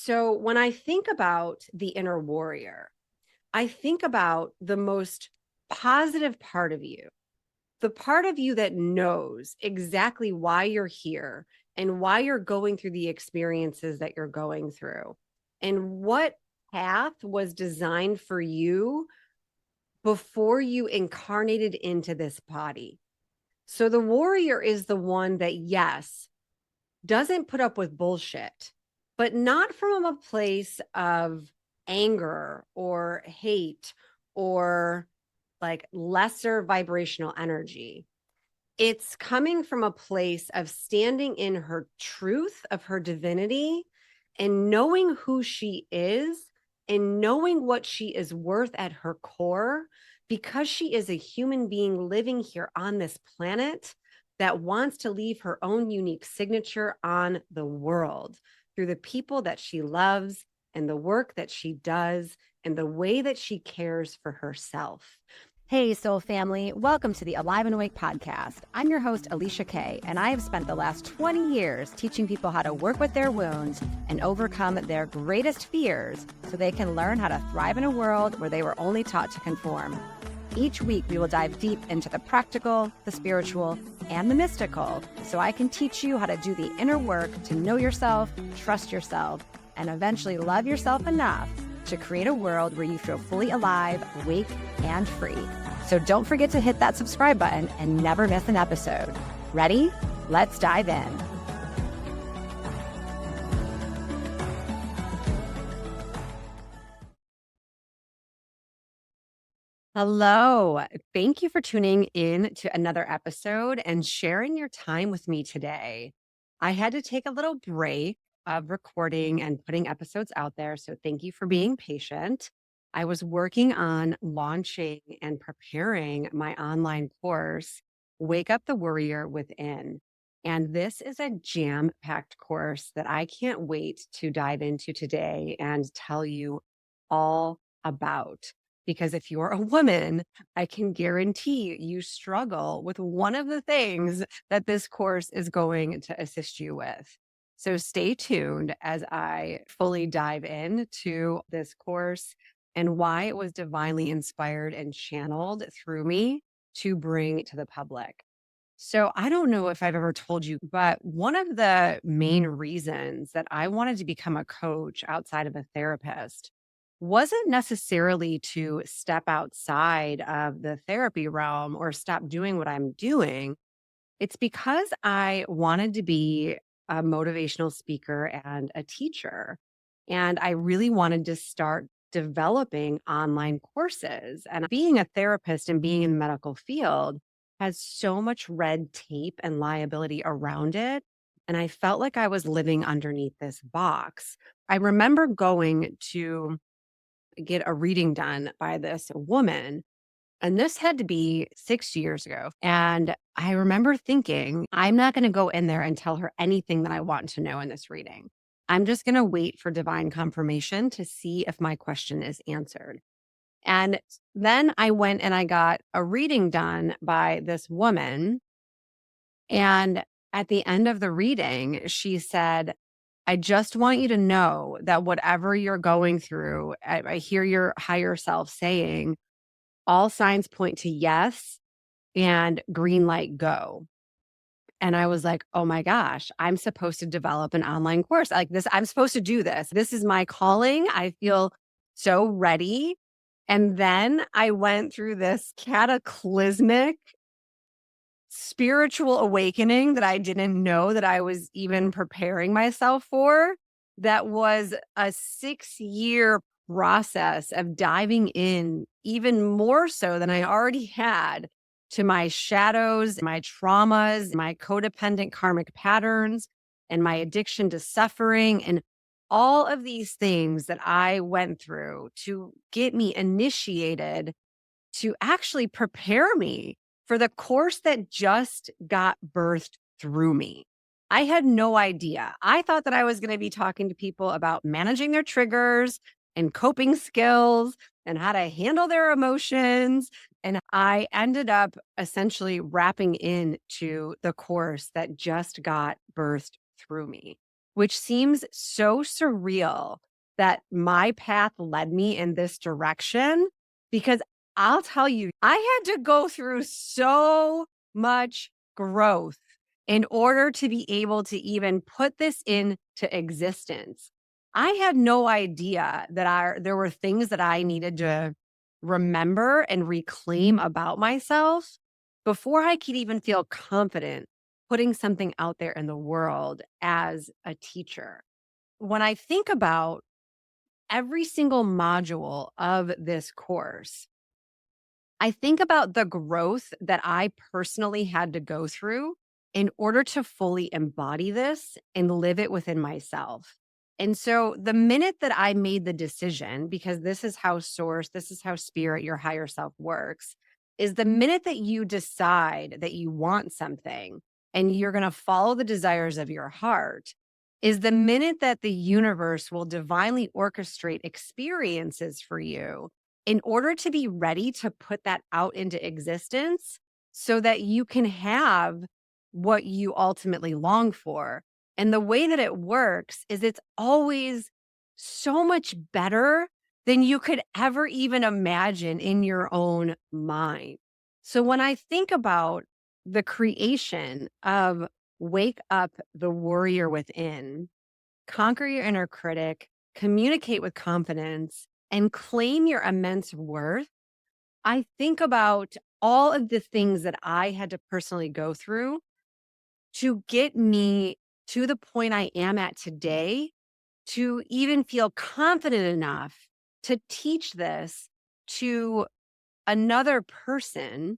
So when I think about the inner warrior, I think about the most positive part of you, the part of you that knows exactly why you're here and why you're going through the experiences that you're going through and what path was designed for you before you incarnated into this body. So the warrior is the one that, yes, doesn't put up with bullshit, but not from a place of anger or hate or like lesser vibrational energy. It's coming from a place of standing in her truth of her divinity and knowing who she is and knowing what she is worth at her core because she is a human being living here on this planet that wants to leave her own unique signature on the world through the people that she loves and the work that she does and the way that she cares for herself. Hey, soul family. Welcome to the Alive and Awake podcast. I'm your host, Alicia Kay, and I have spent the last 20 years teaching people how to work with their wounds and overcome their greatest fears so they can learn how to thrive in a world where they were only taught to conform. Each week, we will dive deep into the practical, the spiritual, and the mystical so I can teach you how to do the inner work to know yourself, trust yourself, and eventually love yourself enough to create a world where you feel fully alive, awake, and free. So don't forget to hit that subscribe button and never miss an episode. Ready? Let's dive in. Hello. Thank you for tuning in to another episode and sharing your time with me today. I had to take a little break of recording and putting episodes out there. So thank you for being patient. I was working on launching and preparing my online course, Wake Up the Warrior Within. And this is a jam-packed course that I can't wait to dive into today and tell you all about. Because if you're a woman, I can guarantee you struggle with one of the things that this course is going to assist you with. So stay tuned as I fully dive into this course and why it was divinely inspired and channeled through me to bring to the public. So I don't know if I've ever told you, but one of the main reasons that I wanted to become a coach outside of a therapist wasn't necessarily to step outside of the therapy realm or stop doing what I'm doing. It's because I wanted to be a motivational speaker and a teacher. And I really wanted to start developing online courses. And being a therapist and being in the medical field has so much red tape and liability around it. And I felt like I was living underneath this box. I remember going to get a reading done by this woman. And this had to be 6 years ago. And I remember thinking, I'm not going to go in there and tell her anything that I want to know in this reading. I'm just going to wait for divine confirmation to see if my question is answered. And then I went and I got a reading done by this woman. And at the end of the reading, she said, I just want you to know that whatever you're going through, I hear your higher self saying, all signs point to yes and green light go. And I was like, oh my gosh, I'm supposed to develop an online course like this. I'm supposed to do this. This is my calling. I feel so ready. And then I went through this cataclysmic spiritual awakening that I didn't know that I was even preparing myself for. That was a 6-year process of diving in even more so than I already had to my shadows, my traumas, my codependent karmic patterns, and my addiction to suffering, and all of these things that I went through to get me initiated to actually prepare me for the course that just got birthed through me. I had no idea. I thought that I was going to be talking to people about managing their triggers and coping skills and how to handle their emotions. And I ended up essentially wrapping into the course that just got birthed through me. which seems so surreal that my path led me in this direction because I'll tell you, I had to go through so much growth in order to be able to even put this into existence. I had no idea that there were things that I needed to remember and reclaim about myself before I could even feel confident putting something out there in the world as a teacher. When I think about every single module of this course, I think about the growth that I personally had to go through in order to fully embody this and live it within myself. And so the minute that I made the decision, because this is how source, this is how spirit, your higher self works, is the minute that you decide that you want something and you're going to follow the desires of your heart, is the minute that the universe will divinely orchestrate experiences for you in order to be ready to put that out into existence so that you can have what you ultimately long for. And the way that it works is it's always so much better than you could ever even imagine in your own mind. So when I think about the creation of Wake Up the Warrior Within, conquer your inner critic, communicate with confidence, and claim your immense worth, I think about all of the things that I had to personally go through to get me to the point I am at today to even feel confident enough to teach this to another person,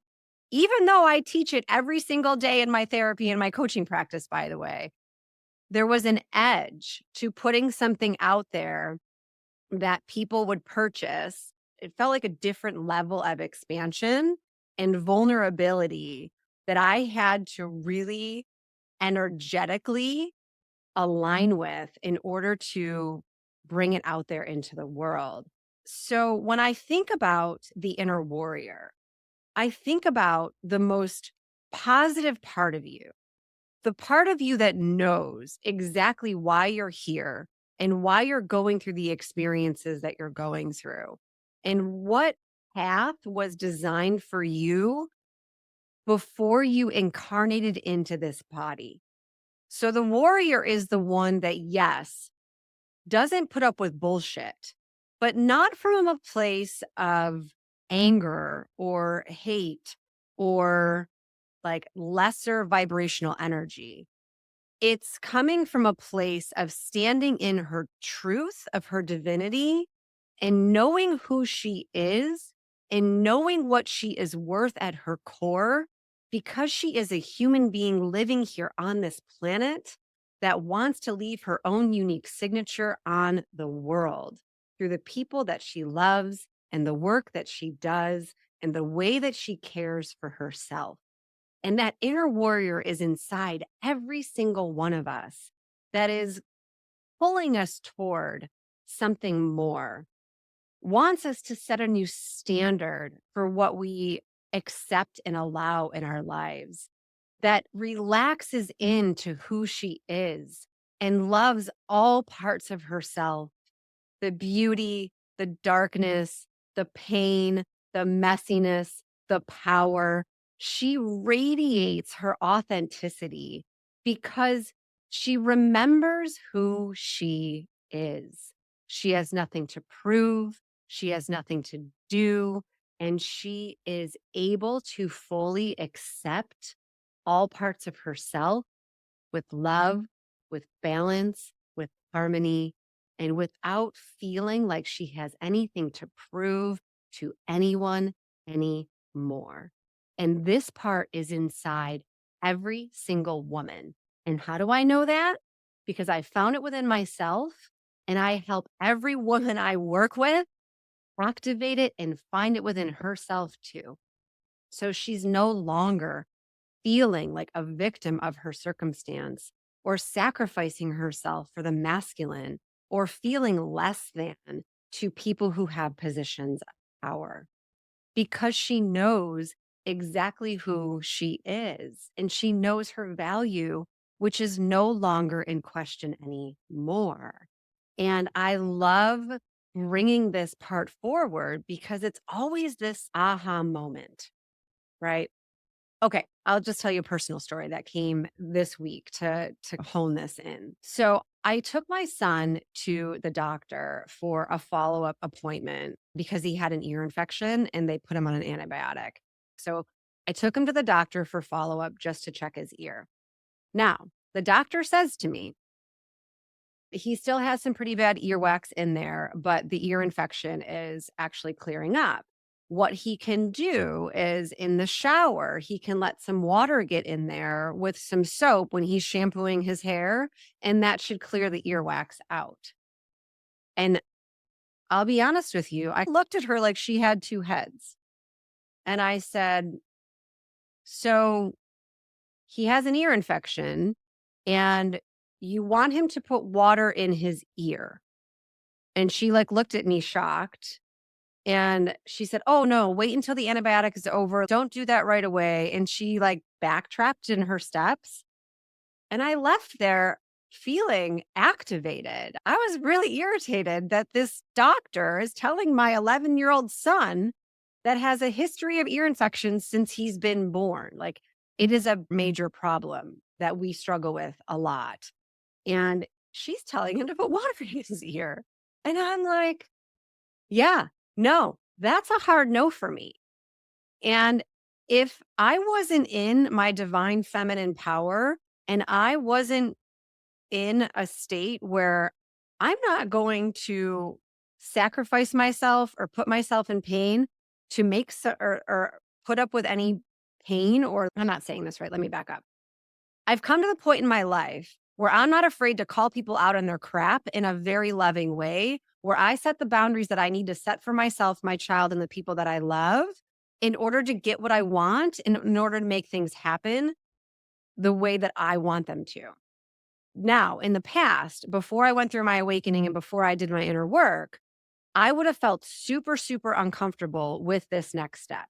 even though I teach it every single day in my therapy and my coaching practice, by the way. There was an edge to putting something out there that people would purchase. It felt like a different level of expansion and vulnerability that I had to really energetically align with in order to bring it out there into the world. So when I think about the inner warrior, I think about the most positive part of you, the part of you that knows exactly why you're here and why you're going through the experiences that you're going through and what path was designed for you before you incarnated into this body. So the warrior is the one that, yes, doesn't put up with bullshit, but not from a place of anger or hate or like lesser vibrational energy. It's coming from a place of standing in her truth of her divinity and knowing who she is and knowing what she is worth at her core because she is a human being living here on this planet that wants to leave her own unique signature on the world through the people that she loves and the work that she does and the way that she cares for herself. And that inner warrior is inside every single one of us that is pulling us toward something more, wants us to set a new standard for what we accept and allow in our lives, that relaxes into who she is and loves all parts of herself, the beauty, the darkness, the pain, the messiness, the power. She radiates her authenticity because she remembers who she is. She has nothing to prove, she has nothing to do, and she is able to fully accept all parts of herself with love, with balance, with harmony, and without feeling like she has anything to prove to anyone anymore. And this part is inside every single woman. And how do I know that? Because I found it within myself and I help every woman I work with activate it and find it within herself too. So she's no longer feeling like a victim of her circumstance or sacrificing herself for the masculine or feeling less than to people who have positions of power because she knows exactly who she is and she knows her value which is no longer in question anymore. And I love bringing this part forward because it's always this aha moment, right? Okay, I'll just tell you a personal story that came this week to hone this in. So, I took my son to the doctor for a follow-up appointment because he had an ear infection and they put him on an antibiotic. So, I took him to the doctor for follow-up just to check his ear. Now, the doctor says to me, he still has some pretty bad earwax in there, but the ear infection is actually clearing up. What he can do is in the shower, he can let some water get in there with some soap when he's shampooing his hair, and that should clear the earwax out. And I'll be honest with you, I looked at her like she had two heads. And I said, so he has an ear infection, and you want him to put water in his ear. And she like looked at me shocked. And she said, "Oh, no, wait until the antibiotic is over. Don't do that right away." And she like backtracked in her steps. And I left there feeling activated. I was really irritated that this doctor is telling my 11-year-old son that has a history of ear infections since he's been born. Like it is a major problem that we struggle with a lot. And she's telling him to put water in his ear. And I'm like, yeah, no, that's a hard no for me. And if I wasn't in my divine feminine power and I wasn't in a state where I'm not going to sacrifice myself or put myself in pain to make or put up with any pain, or I'm not saying this right. Let me back up. I've come to the point in my life where I'm not afraid to call people out on their crap in a very loving way, where I set the boundaries that I need to set for myself, my child, and the people that I love in order to get what I want and in order to make things happen the way that I want them to. Now, in the past, before I went through my awakening and before I did my inner work, I would have felt super, super uncomfortable with this next step.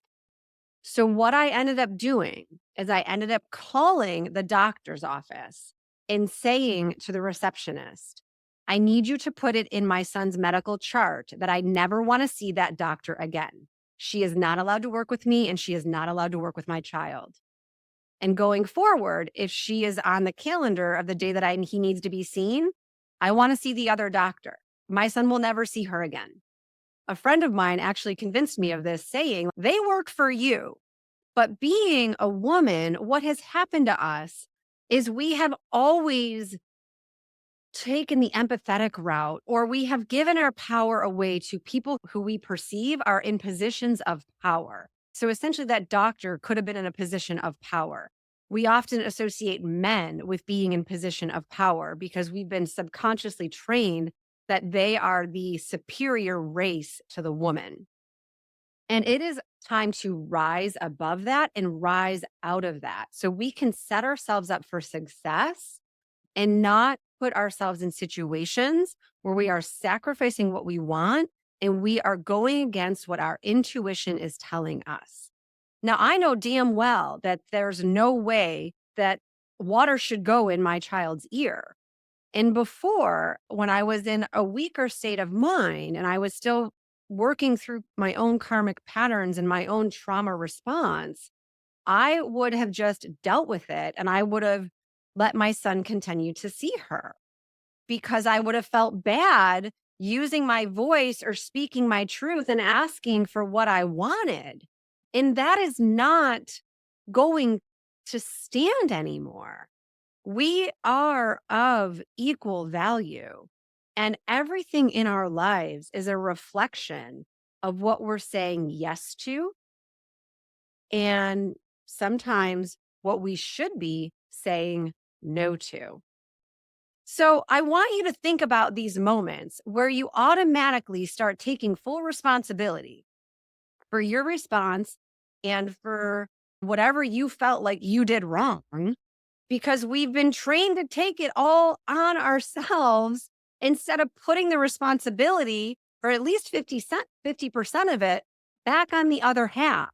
So, what I ended up doing is I ended up calling the doctor's office and saying to the receptionist, I need you to put it in my son's medical chart that I never want to see that doctor again. She is not allowed to work with me and she is not allowed to work with my child. And going forward, if she is on the calendar of the day that he needs to be seen, I want to see the other doctor. My son will never see her again. A friend of mine actually convinced me of this, saying, they work for you. But being a woman, what has happened to us is we have always taken the empathetic route, or we have given our power away to people who we perceive are in positions of power. So essentially, that doctor could have been in a position of power. We often associate men with being in position of power because we've been subconsciously trained that they are the superior race to the woman. And it is time to rise above that and rise out of that so we can set ourselves up for success and not put ourselves in situations where we are sacrificing what we want and we are going against what our intuition is telling us. Now, I know damn well that there's no way that water should go in my child's ear. And before, when I was in a weaker state of mind and I was still working through my own karmic patterns and my own trauma response, I would have just dealt with it and I would have let my son continue to see her because I would have felt bad using my voice or speaking my truth and asking for what I wanted. And that is not going to stand anymore. We are of equal value, and everything in our lives is a reflection of what we're saying yes to, and sometimes what we should be saying no to. So, I want you to think about these moments where you automatically start taking full responsibility for your response and for whatever you felt like you did wrong, because we've been trained to take it all on ourselves instead of putting the responsibility for at least 50% of it back on the other half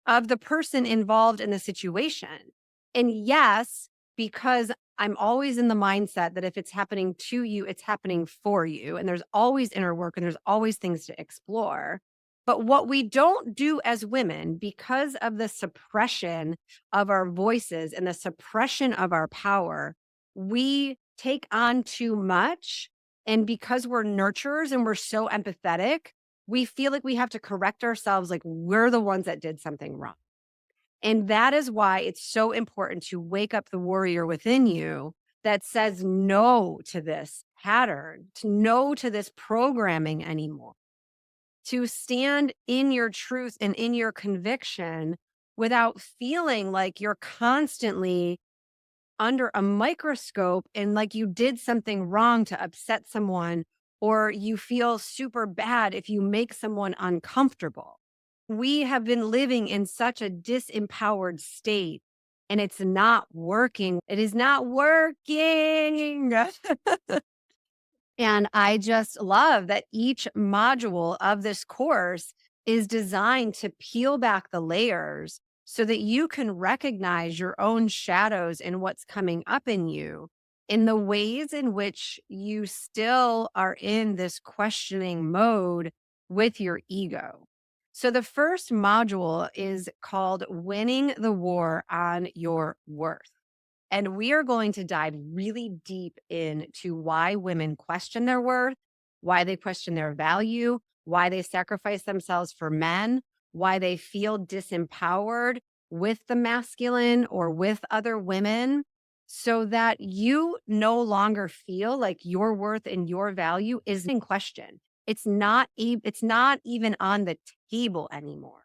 of the person involved in the situation. And yes, because I'm always in the mindset that if it's happening to you, it's happening for you. And there's always inner work and there's always things to explore. But what we don't do as women, because of the suppression of our voices and the suppression of our power, we take on too much. And because we're nurturers and we're so empathetic, we feel like we have to correct ourselves, like we're the ones that did something wrong. And that is why it's so important to wake up the warrior within you that says no to this pattern, to no to this programming anymore, to stand in your truth and in your conviction without feeling like you're constantly under a microscope and like you did something wrong to upset someone, or you feel super bad if you make someone uncomfortable. We have been living in such a disempowered state and it's not working. It is not working. And I just love that each module of this course is designed to peel back the layers so that you can recognize your own shadows and what's coming up in you in the ways in which you still are in this questioning mode with your ego. So, the first module is called Winning the War on Your Worth. And we are going to dive really deep into why women question their worth, why they question their value, why they sacrifice themselves for men, why they feel disempowered with the masculine or with other women, so that you no longer feel like your worth and your value is in question. It's not even on the table anymore.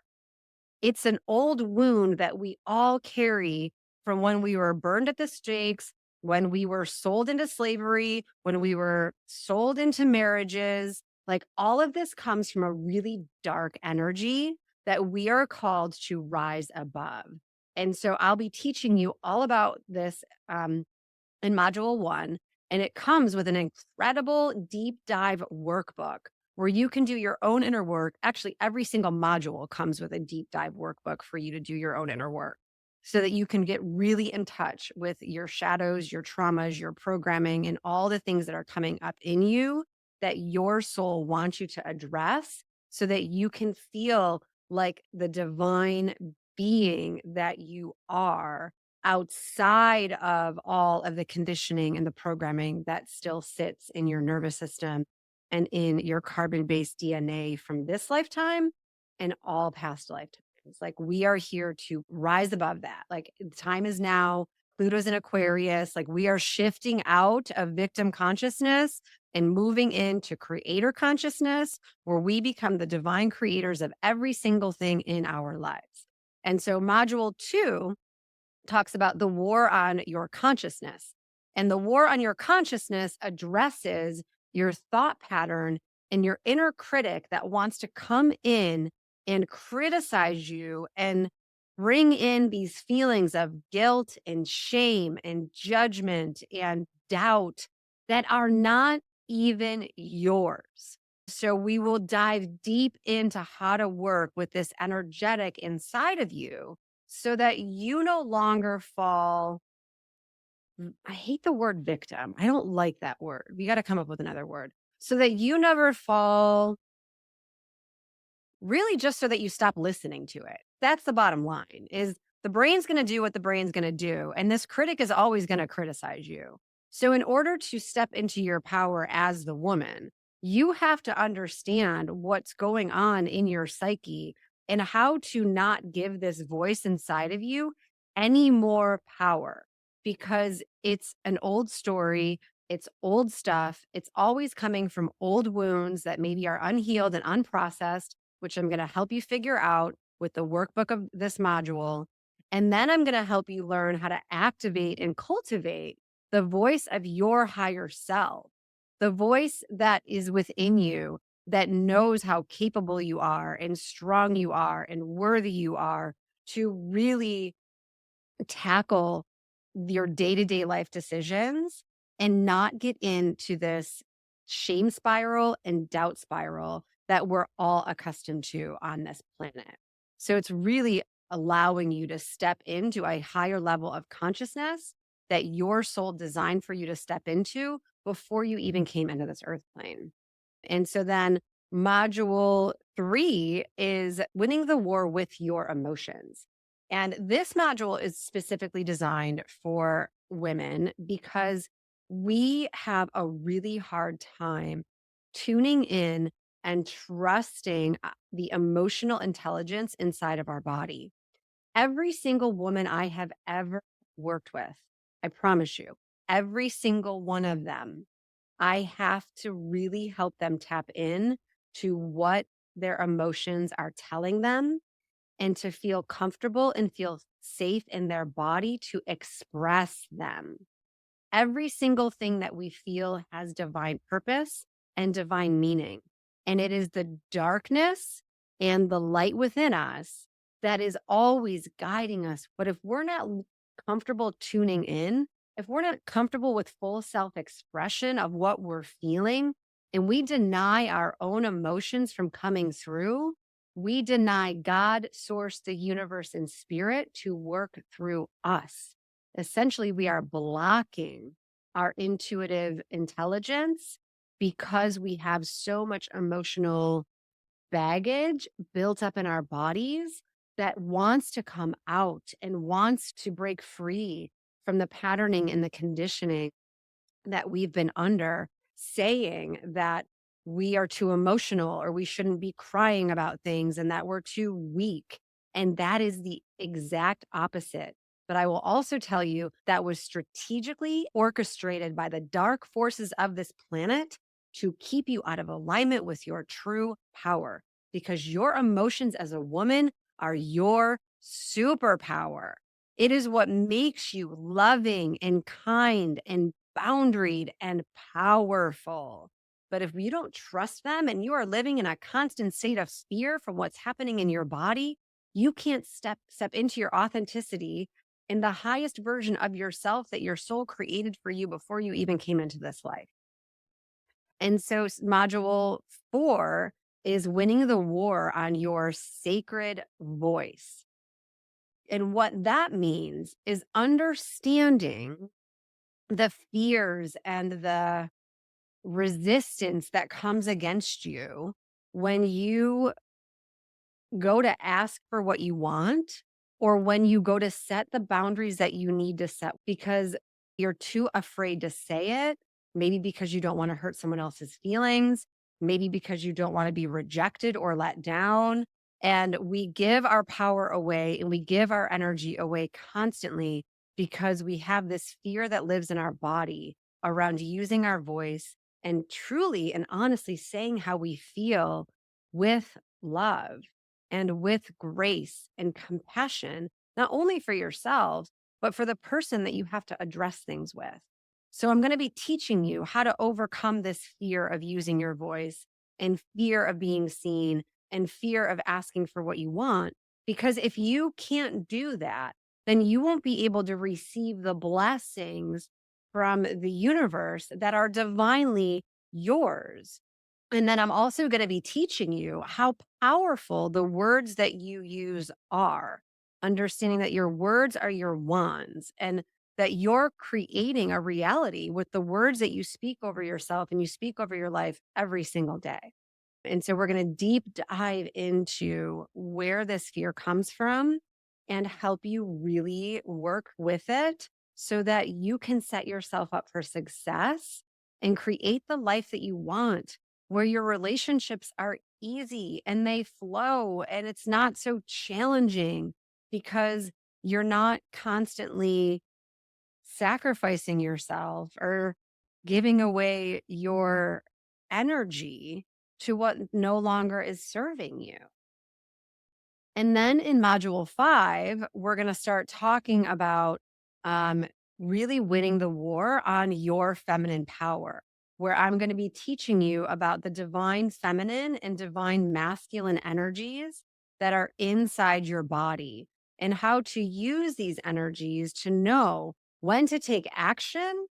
It's an old wound that we all carry from when we were burned at the stakes, when we were sold into slavery, when we were sold into marriages. Like all of this comes from a really dark energy that we are called to rise above. And so I'll be teaching you all about this in module one. And it comes with an incredible deep dive workbook where you can do your own inner work. Actually, every single module comes with a deep dive workbook for you to do your own inner work so that you can get really in touch with your shadows, your traumas, your programming, and all the things that are coming up in you that your soul wants you to address so that you can feel like the divine being that you are outside of all of the conditioning and the programming that still sits in your nervous system and in your carbon based DNA from this lifetime and all past lifetimes. Like we are here to rise above that. Like time is now. Pluto's in Aquarius. Like we are shifting out of victim consciousness and moving into creator consciousness, where we become the divine creators of every single thing in our lives. And so, module two talks about the war on your consciousness. And the war on your consciousness addresses your thought pattern and your inner critic that wants to come in and criticize you and bring in these feelings of guilt and shame and judgment and doubt that are not even yours. So, we will dive deep into how to work with this energetic inside of you so that you no longer fall. I hate the word victim. I don't like that word. We got to come up with another word so that you never fall, really, just so that you stop listening to it. That's the bottom line is the brain's going to do what the brain's going to do. And this critic is always going to criticize you. So, in order to step into your power as the woman, you have to understand what's going on in your psyche and how to not give this voice inside of you any more power because it's an old story. It's old stuff. It's always coming from old wounds that maybe are unhealed and unprocessed, which I'm going to help you figure out with the workbook of this module. And then I'm going to help you learn how to activate and cultivate the voice of your higher self, the voice that is within you that knows how capable you are and strong you are and worthy you are to really tackle your day to day life decisions and not get into this shame spiral and doubt spiral that we're all accustomed to on this planet. So it's really allowing you to step into a higher level of consciousness that your soul designed for you to step into before you even came into this earth plane. And so then module 3 is winning the war with your emotions. And this module is specifically designed for women because we have a really hard time tuning in and trusting the emotional intelligence inside of our body. Every single woman I have ever worked with, I promise you, every single one of them, I have to really help them tap in to what their emotions are telling them and to feel comfortable and feel safe in their body to express them. Every single thing that we feel has divine purpose and divine meaning. And it is the darkness and the light within us that is always guiding us. But if we're not comfortable tuning in, if we're not comfortable with full self expression of what we're feeling, and we deny our own emotions from coming through, we deny God, source, the universe, and spirit to work through us. Essentially, we are blocking our intuitive intelligence because we have so much emotional baggage built up in our bodies that wants to come out and wants to break free from the patterning and the conditioning that we've been under, saying that we are too emotional or we shouldn't be crying about things and that we're too weak. And that is the exact opposite. But I will also tell you that was strategically orchestrated by the dark forces of this planet to keep you out of alignment with your true power, because your emotions as a woman are your superpower. It is what makes you loving and kind and boundaried and powerful. But if you don't trust them and you are living in a constant state of fear from what's happening in your body, you can't step into your authenticity in the highest version of yourself that your soul created for you before you even came into this life. And so module 4 is winning the war on your sacred voice. And what that means is understanding the fears and the resistance that comes against you when you go to ask for what you want or when you go to set the boundaries that you need to set because you're too afraid to say it, maybe because you don't want to hurt someone else's feelings, maybe because you don't want to be rejected or let down. And we give our power away and we give our energy away constantly because we have this fear that lives in our body around using our voice and truly and honestly saying how we feel with love and with grace and compassion, not only for yourselves, but for the person that you have to address things with. So, I'm going to be teaching you how to overcome this fear of using your voice and fear of being seen and fear of asking for what you want. Because if you can't do that, then you won't be able to receive the blessings from the universe that are divinely yours. And then I'm also going to be teaching you how powerful the words that you use are, understanding that your words are your wands and that you're creating a reality with the words that you speak over yourself and you speak over your life every single day. And so we're going to deep dive into where this fear comes from and help you really work with it so that you can set yourself up for success and create the life that you want, where your relationships are easy and they flow and it's not so challenging because you're not constantly sacrificing yourself or giving away your energy to what no longer is serving you. And then in module 5, we're going to start talking about um, really winning the war on your feminine power, where I'm going to be teaching you about the divine feminine and divine masculine energies that are inside your body and how to use these energies to know when to take action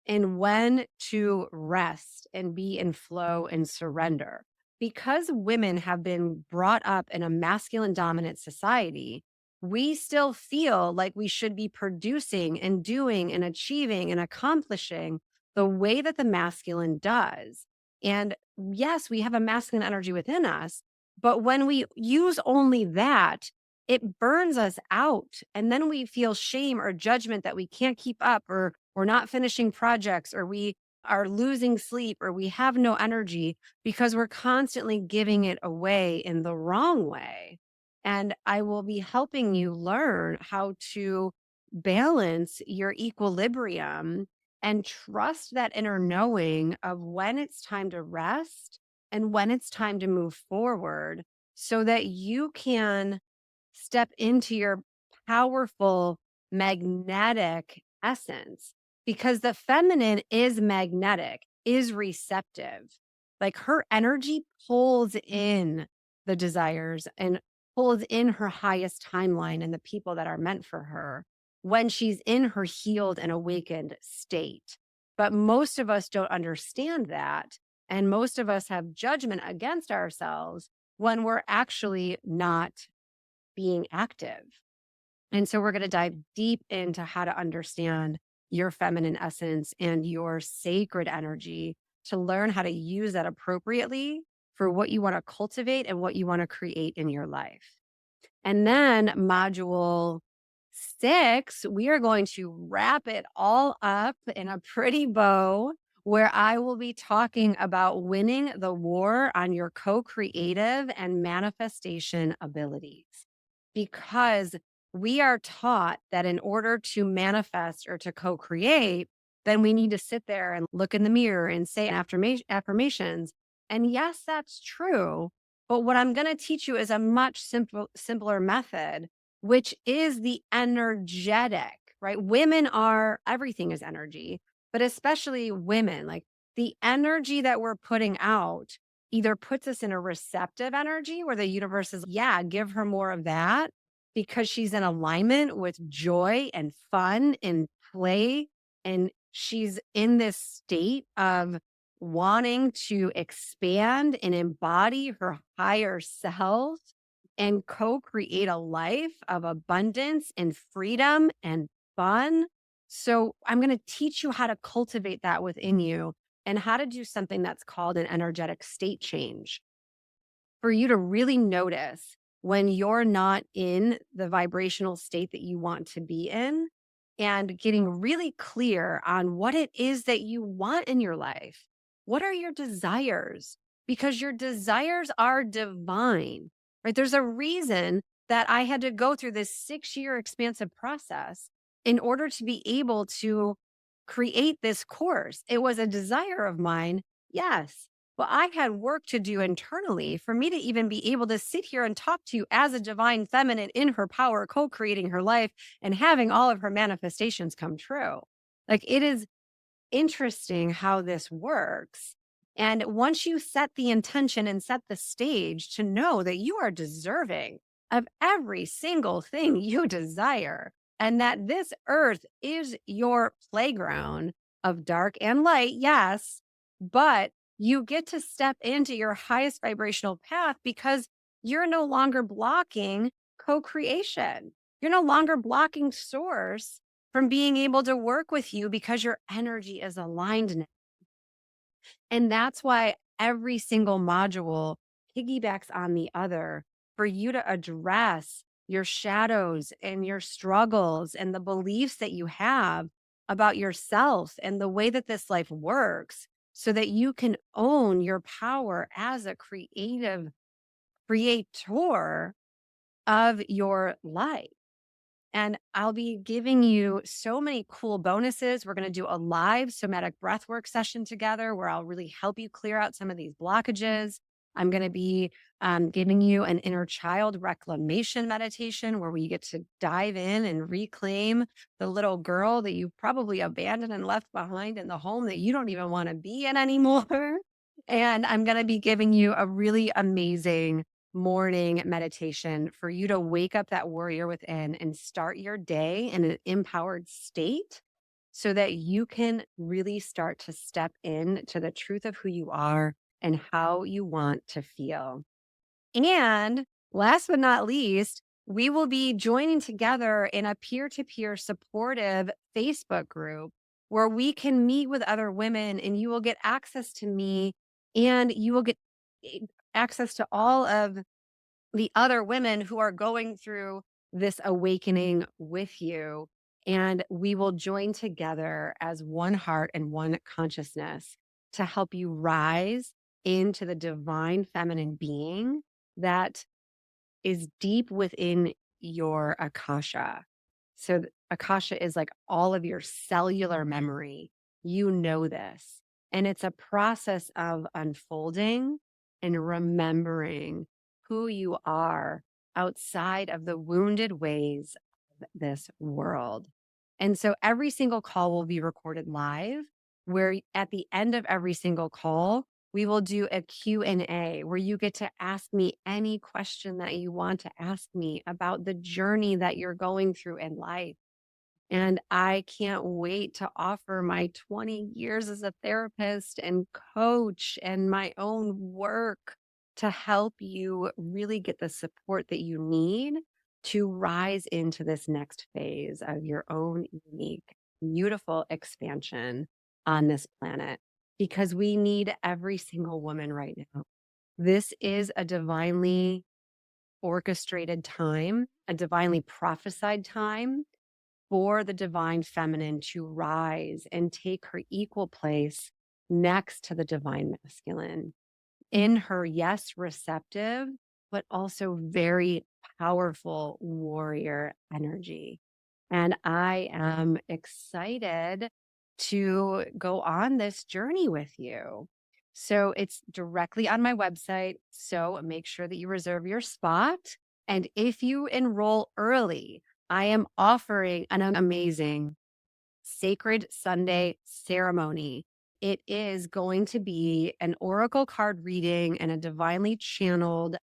and when to rest and be in flow and surrender. Because women have been brought up in a masculine dominant society, we still feel like we should be producing and doing and achieving and accomplishing the way that the masculine does. And yes, we have a masculine energy within us, but when we use only that, it burns us out. And then we feel shame or judgment that we can't keep up, or we're not finishing projects, or we are losing sleep, or we have no energy because we're constantly giving it away in the wrong way. And I will be helping you learn how to balance your equilibrium and trust that inner knowing of when it's time to rest and when it's time to move forward, so that you can step into your powerful magnetic essence, because the feminine is magnetic, is receptive. Like her energy pulls in the desires and pulls in her highest timeline and the people that are meant for her when she's in her healed and awakened state. But most of us don't understand that. And most of us have judgment against ourselves when we're actually not being active. And so we're going to dive deep into how to understand your feminine essence and your sacred energy to learn how to use that appropriately for what you want to cultivate and what you want to create in your life. And then module 6, we are going to wrap it all up in a pretty bow, where I will be talking about winning the war on your co-creative and manifestation abilities. Because we are taught that in order to manifest or to co-create, then we need to sit there and look in the mirror and say affirmations. And yes, that's true. But what I'm going to teach you is a much simpler method, which is the energetic, right? Women are, everything is energy, but especially women, like the energy that we're putting out either puts us in a receptive energy where the universe is, yeah, give her more of that because she's in alignment with joy and fun and play. And she's in this state of wanting to expand and embody her higher self and co create a life of abundance and freedom and fun. So, I'm going to teach you how to cultivate that within you and how to do something that's called an energetic state change for you to really notice when you're not in the vibrational state that you want to be in, and getting really clear on what it is that you want in your life. What are your desires? Because your desires are divine, right? There's a reason that I had to go through this 6-year expansive process in order to be able to create this course. It was a desire of mine, yes, but I had work to do internally for me to even be able to sit here and talk to you as a divine feminine in her power, co creating her life and having all of her manifestations come true. Like it is interesting how this works. And once you set the intention and set the stage to know that you are deserving of every single thing you desire, and that this earth is your playground of dark and light, yes, but you get to step into your highest vibrational path because you're no longer blocking co creation. You're no longer blocking source from being able to work with you because your energy is aligned now. And that's why every single module piggybacks on the other for you to address your shadows and your struggles and the beliefs that you have about yourself and the way that this life works, so that you can own your power as a creative creator of your life. And I'll be giving you so many cool bonuses. We're going to do a live somatic breathwork session together where I'll really help you clear out some of these blockages. I'm going to be giving you an inner child reclamation meditation where we get to dive in and reclaim the little girl that you probably abandoned and left behind in the home that you don't even want to be in anymore. And I'm going to be giving you a really amazing morning meditation for you to wake up that warrior within and start your day in an empowered state so that you can really start to step into the truth of who you are and how you want to feel. And last but not least, we will be joining together in a peer to peer supportive Facebook group where we can meet with other women and you will get access to me and you will get eh, access to all of the other women who are going through this awakening with you. And we will join together as one heart and one consciousness to help you rise into the divine feminine being that is deep within your akasha. So, akasha is like all of your cellular memory. You know this. And it's a process of unfolding and remembering who you are outside of the wounded ways of this world. And so every single call will be recorded live, where at the end of every single call, we will do a Q&A where you get to ask me any question that you want to ask me about the journey that you're going through in life. And I can't wait to offer my 20 years as a therapist and coach and my own work to help you really get the support that you need to rise into this next phase of your own unique, beautiful expansion on this planet because we need every single woman right now. This is a divinely orchestrated time, a divinely prophesied time for the divine feminine to rise and take her equal place next to the divine masculine in her, yes, receptive, but also very powerful warrior energy. And I am excited to go on this journey with you. So it's directly on my website. So make sure that you reserve your spot. And if you enroll early, I am offering an amazing Sacred Sunday ceremony. It is going to be an oracle card reading and a divinely channeled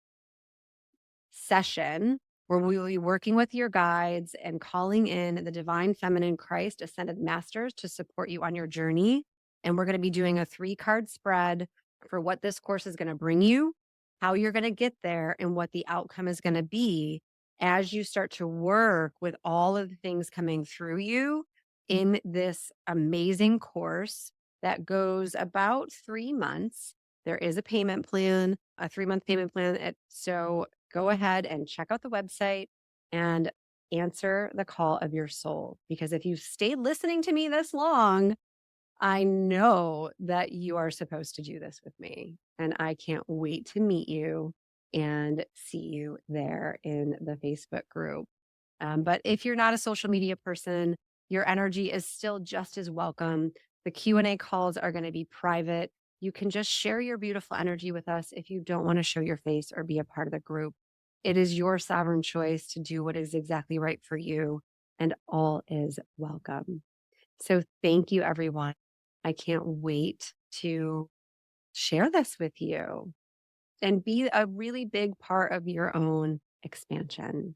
session where we will be working with your guides and calling in the divine feminine Christ ascended masters to support you on your journey. And we're going to be doing a 3-card spread for what this course is going to bring you, how you're going to get there, and what the outcome is going to be as you start to work with all of the things coming through you in this amazing course that goes about 3 months. There is a payment plan, a 3-month payment plan. So go ahead and check out the website and answer the call of your soul. Because if you've stayed listening to me this long, I know that you are supposed to do this with me. And I can't wait to meet you and see you there in the Facebook group. But if you're not a social media person, your energy is still just as welcome. The Q&A calls are going to be private. You can just share your beautiful energy with us if you don't want to show your face or be a part of the group. It is your sovereign choice to do what is exactly right for you, and all is welcome. So thank you, everyone. I can't wait to share this with you and be a really big part of your own expansion.